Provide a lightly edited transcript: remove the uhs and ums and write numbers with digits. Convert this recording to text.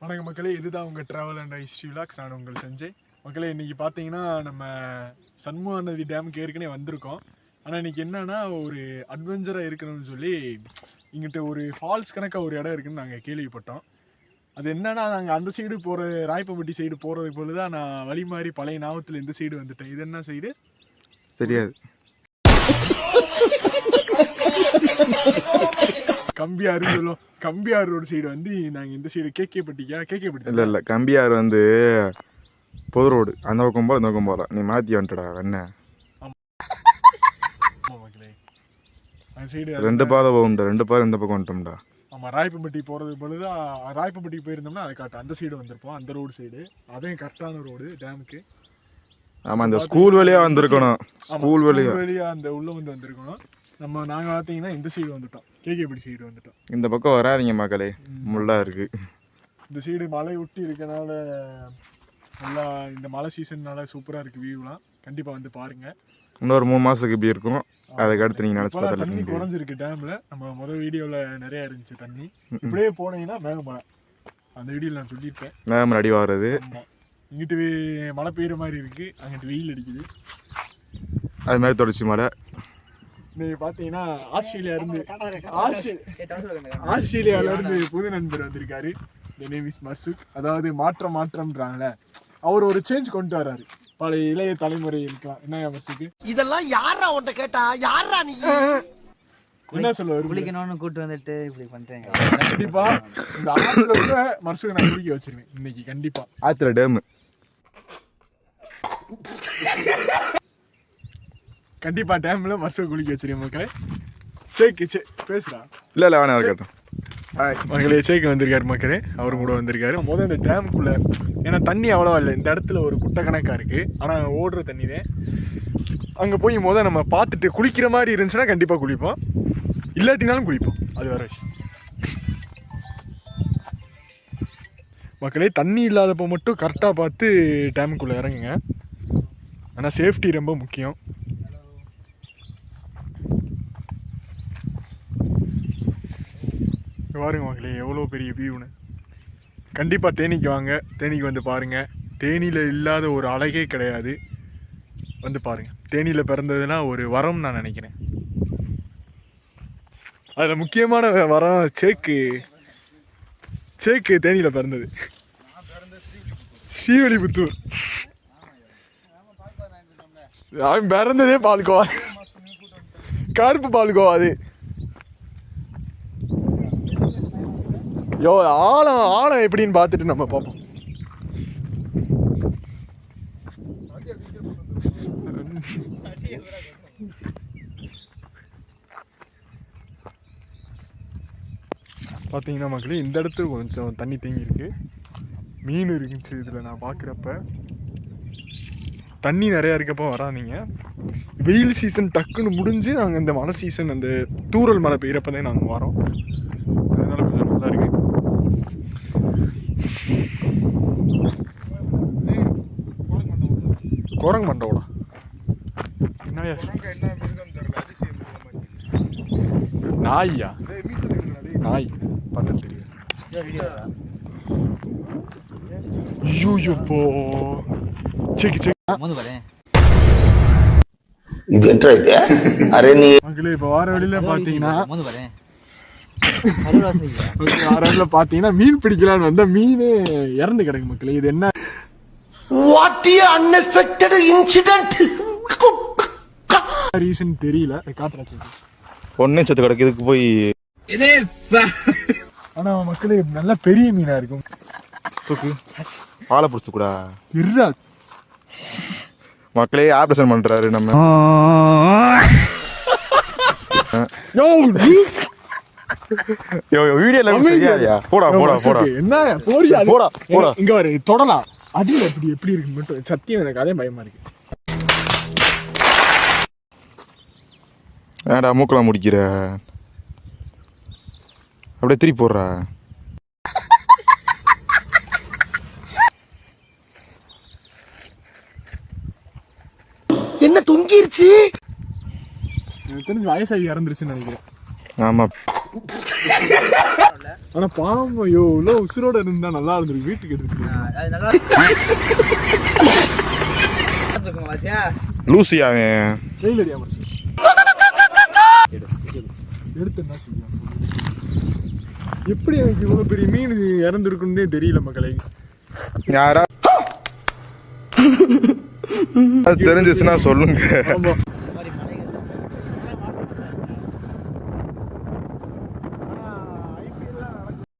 வணக்கம் மக்களே, இதுதான் உங்கள் ட்ராவல் அண்ட் ஹிஸ்ட்ரி விலாக்ஸ். நான் உங்கள் செஞ்சேன். மக்களே, இன்றைக்கி பார்த்தீங்கன்னா நம்ம சண்முகா நதி டேமுக்கு ஏற்கனவே வந்திருக்கோம். ஆனால் இன்றைக்கி என்னென்னா ஒரு அட்வென்ச்சராக இருக்கணும்னு சொல்லி இங்கிட்ட ஒரு ஃபால்ஸ் கணக்காக ஒரு இடம் இருக்குதுன்னு நாங்கள் கேள்விப்பட்டோம். அது என்னன்னா, நாங்கள் அந்த சைடு போகிற ராயப்பம்பட்டி சைடு போகிறதுக்கு பொழுது தான் நான் வழி மாதிரி பழைய ஞாபகத்தில் இந்த சைடு வந்துட்டேன். இது என்ன சைடு தெரியாது. கம்பியாறு சொல்லுவோம். கம்பியாறு ரோடு சைடு வந்து நாங்கள் இந்த சைடு கேகேப்பட்டி இல்லை கம்பியாறு வந்து பொது ரோடு. அந்த பக்கம் போல இந்த பக்கம் போகல. நீ மாற்றி வந்துட்டடா என்ன. அந்த சைடு ரெண்டு பாதை போகும்டா, ரெண்டு பாதை இந்த பக்கம் வந்துட்டோம்டா. ஆமாம், ராயப்பம்பட்டி போகிறது பொழுது ராயப்பம்பட்டிக்கு போயிருந்தோம்னா அதை காட்டும். அந்த சைடு வந்திருப்போம், அந்த ரோடு சைடு. அதையும் கரெக்டான ரோடு டேமுக்கு. ஆமாம், அந்த ஸ்கூல் வழியாக வந்திருக்கணும். ஸ்கூல் வழியாக அந்த உள்ளே வந்திருக்கணும். நாங்கள் பார்த்தீங்கன்னா இந்த சைடு வந்துட்டோம், கேகேப்பட்டி சைடு வந்துட்டோம். இந்த பக்கம் வராதிங்க மக்களே, முள்ளாக இருக்குது. இந்த சைடு மலை ஒட்டி இருக்கனால நல்லா இந்த மழை சீசன்னால சூப்பராக இருக்குது. வியூலாம் கண்டிப்பாக வந்து பாருங்கள். இன்னொரு 3 மாதத்துக்கு இப்படி இருக்கும். அதுக்கு அடுத்து நீங்கள் நினச்சி பார்த்தா தண்ணி குறைஞ்சிருக்கு டேமில். நம்ம முதல் வீடியோவில் நிறையா இருந்துச்சு தண்ணி. இப்படியே போனீங்கன்னா மேகமலை, அந்த வீடியோவில் நான் சொல்லியிருக்கேன். மேகமலை அடி வாடுறது. இங்கிட்டு மழை பெய்யுற மாதிரி இருக்குது, அங்கிட்டு வெயில் அடிக்குது. அது மாதிரி தொடர்ச்சி மழை. நீங்கள் பார்த்தீங்கன்னா ஆஸ்திரேலியாவிலேருந்து புது நண்பர் வந்திருக்காரு. நேம் இஸ் மர்சுக். அதாவது மாற்றம்ன்றாங்களே, அவர் ஒரு சேஞ்ச் கொண்டு வர்றாரு பழைய இளைய தலைமுறை இருக்கலாம். என்ன மர்சுக்கு இதெல்லாம் யாரா உன்ட்ட கேட்டா? யாரா நீ என்ன சொல்லுவாரு? குளிக்கணும்னு கூட்டு வந்துட்டு இப்படி பண்றேங்க. கண்டிப்பா இந்த ஆத்துல மர்சுக்கு நான் குளிக்க வச்சிருவேன் இன்னைக்கு. கண்டிப்பா ஆத்துல டேமு கண்டிப்பா டேம்ல மர்சுக்கு குளிக்க வச்சிருவேன் மக்களே. சேக்கு பேசுறா. இல்லை வேணாம் இருக்கட்டும். மக்களே, சேக்கு வந்திருக்காரு மக்களே, அவரும் கூட வந்திருக்காரு. முதல் இந்த டேமுக்குள்ள ஏன்னா தண்ணி அவ்வளோவா இல்லை. இந்த இடத்துல ஒரு குட்டை கணக்காக இருக்குது, ஆனால் ஓடுற தண்ணி தான். அங்கே போய் நம்ம பார்த்துட்டு குளிக்கிற மாதிரி இருந்துச்சுன்னா கண்டிப்பாக குளிப்போம், இல்லாட்டினாலும் குளிப்போம். அது வேறு விஷயம் மக்களே. தண்ணி இல்லாதப்போ மட்டும் கரெக்டாக பார்த்து டேமுக்குள்ளே இறங்குங்க. ஆனால் சேஃப்டி ரொம்ப முக்கியம். பாருங்க மக்களே, எவ்வளோ பெரிய வியூன்னு. கண்டிப்பாக தேனிக்கு வாங்க, தேனிக்கு வந்து பாருங்கள். தேனியில் இல்லாத ஒரு அழகே கிடையாது. வந்து பாருங்கள். தேனியில் பிறந்ததுன்னா ஒரு வரம் நான் நினைக்கிறேன். அதில் முக்கியமான வரம் சேக்கு தேனியில் பிறந்தது. ஸ்ரீவில்லிபுத்தூர். அவன் பிறந்ததே பால்கோவா, கருப்பு பால்கோவா. அது ஆழம் எப்படின்னு பார்த்துட்டு நம்ம பார்ப்போம். பார்த்தீங்கன்னா மக்களே, இந்த இடத்துல கொஞ்சம் தண்ணி தேங்கி இருக்கு. மீன் இருந்துச்சு இதில். நான் பார்க்குறப்ப தண்ணி நிறையா இருக்கப்போ வராதிங்க. வெயில் சீசன் டக்குன்னு முடிஞ்சு நாங்கள் இந்த மழை சீசன் அந்த தூறல் மழை பெய்கிறப்ப தான் நாங்கள் வரோம். அதனால கொஞ்சம் நல்லா இருக்கு. குரங்கு மண்டோட என்னையா நாயா? நாய் பார்த்தா தெரியும். ஐயோ போ செக் மக்களே, இப்போ வார வழியில பார்த்தீங்கன்னா மீன் பிடிக்கலான்னு வந்தா மீன் இறந்து கிடக்கு மக்களே. இது என்ன ரீசன் தெரியல. ஒன்னே சத்து கிடக்கு இதுக்கு போய். ஆனா மக்களே, நல்ல பெரிய மீனா இருக்கும். பாலை பிடிச்சு கூட இருடா மக்களே. ஆபரேஷன் பண்றாரு நம்ம. இங்க வர தொடலாம். அடியில் எப்படி இருக்கு மட்டும் சத்தியம் எனக்கு அதே பயமா இருக்கு. ஏடா மூக்கலாம் முடிக்கிற, அப்படியே திருப்பி போடுற. என்ன தொங்கிருச்சு? எனக்கு தெரிஞ்சு வயசாகி இறந்துருச்சுன்னு நினைக்கிறேன். ஆமா ஆனா பாவம் ஐயோ இவ்வளோ உசுரோட இருந்தா நல்லா இருந்திருக்கு வீட்டுக்கு எடுத்துட்டு அது நல்லா இருக்கும் பாத்தியா. லூசி அவன். கையில் அடியா மனுஷன் எடுத்து என்ன சொல்லியா எப்படி எனக்கு இவ்வளோ பெரிய மீன் இறந்துருக்குன்னே தெரியல மக்களே. யாரா அது தெரிஞ்சிச்சுன்னா சொல்லுங்க. ஆமா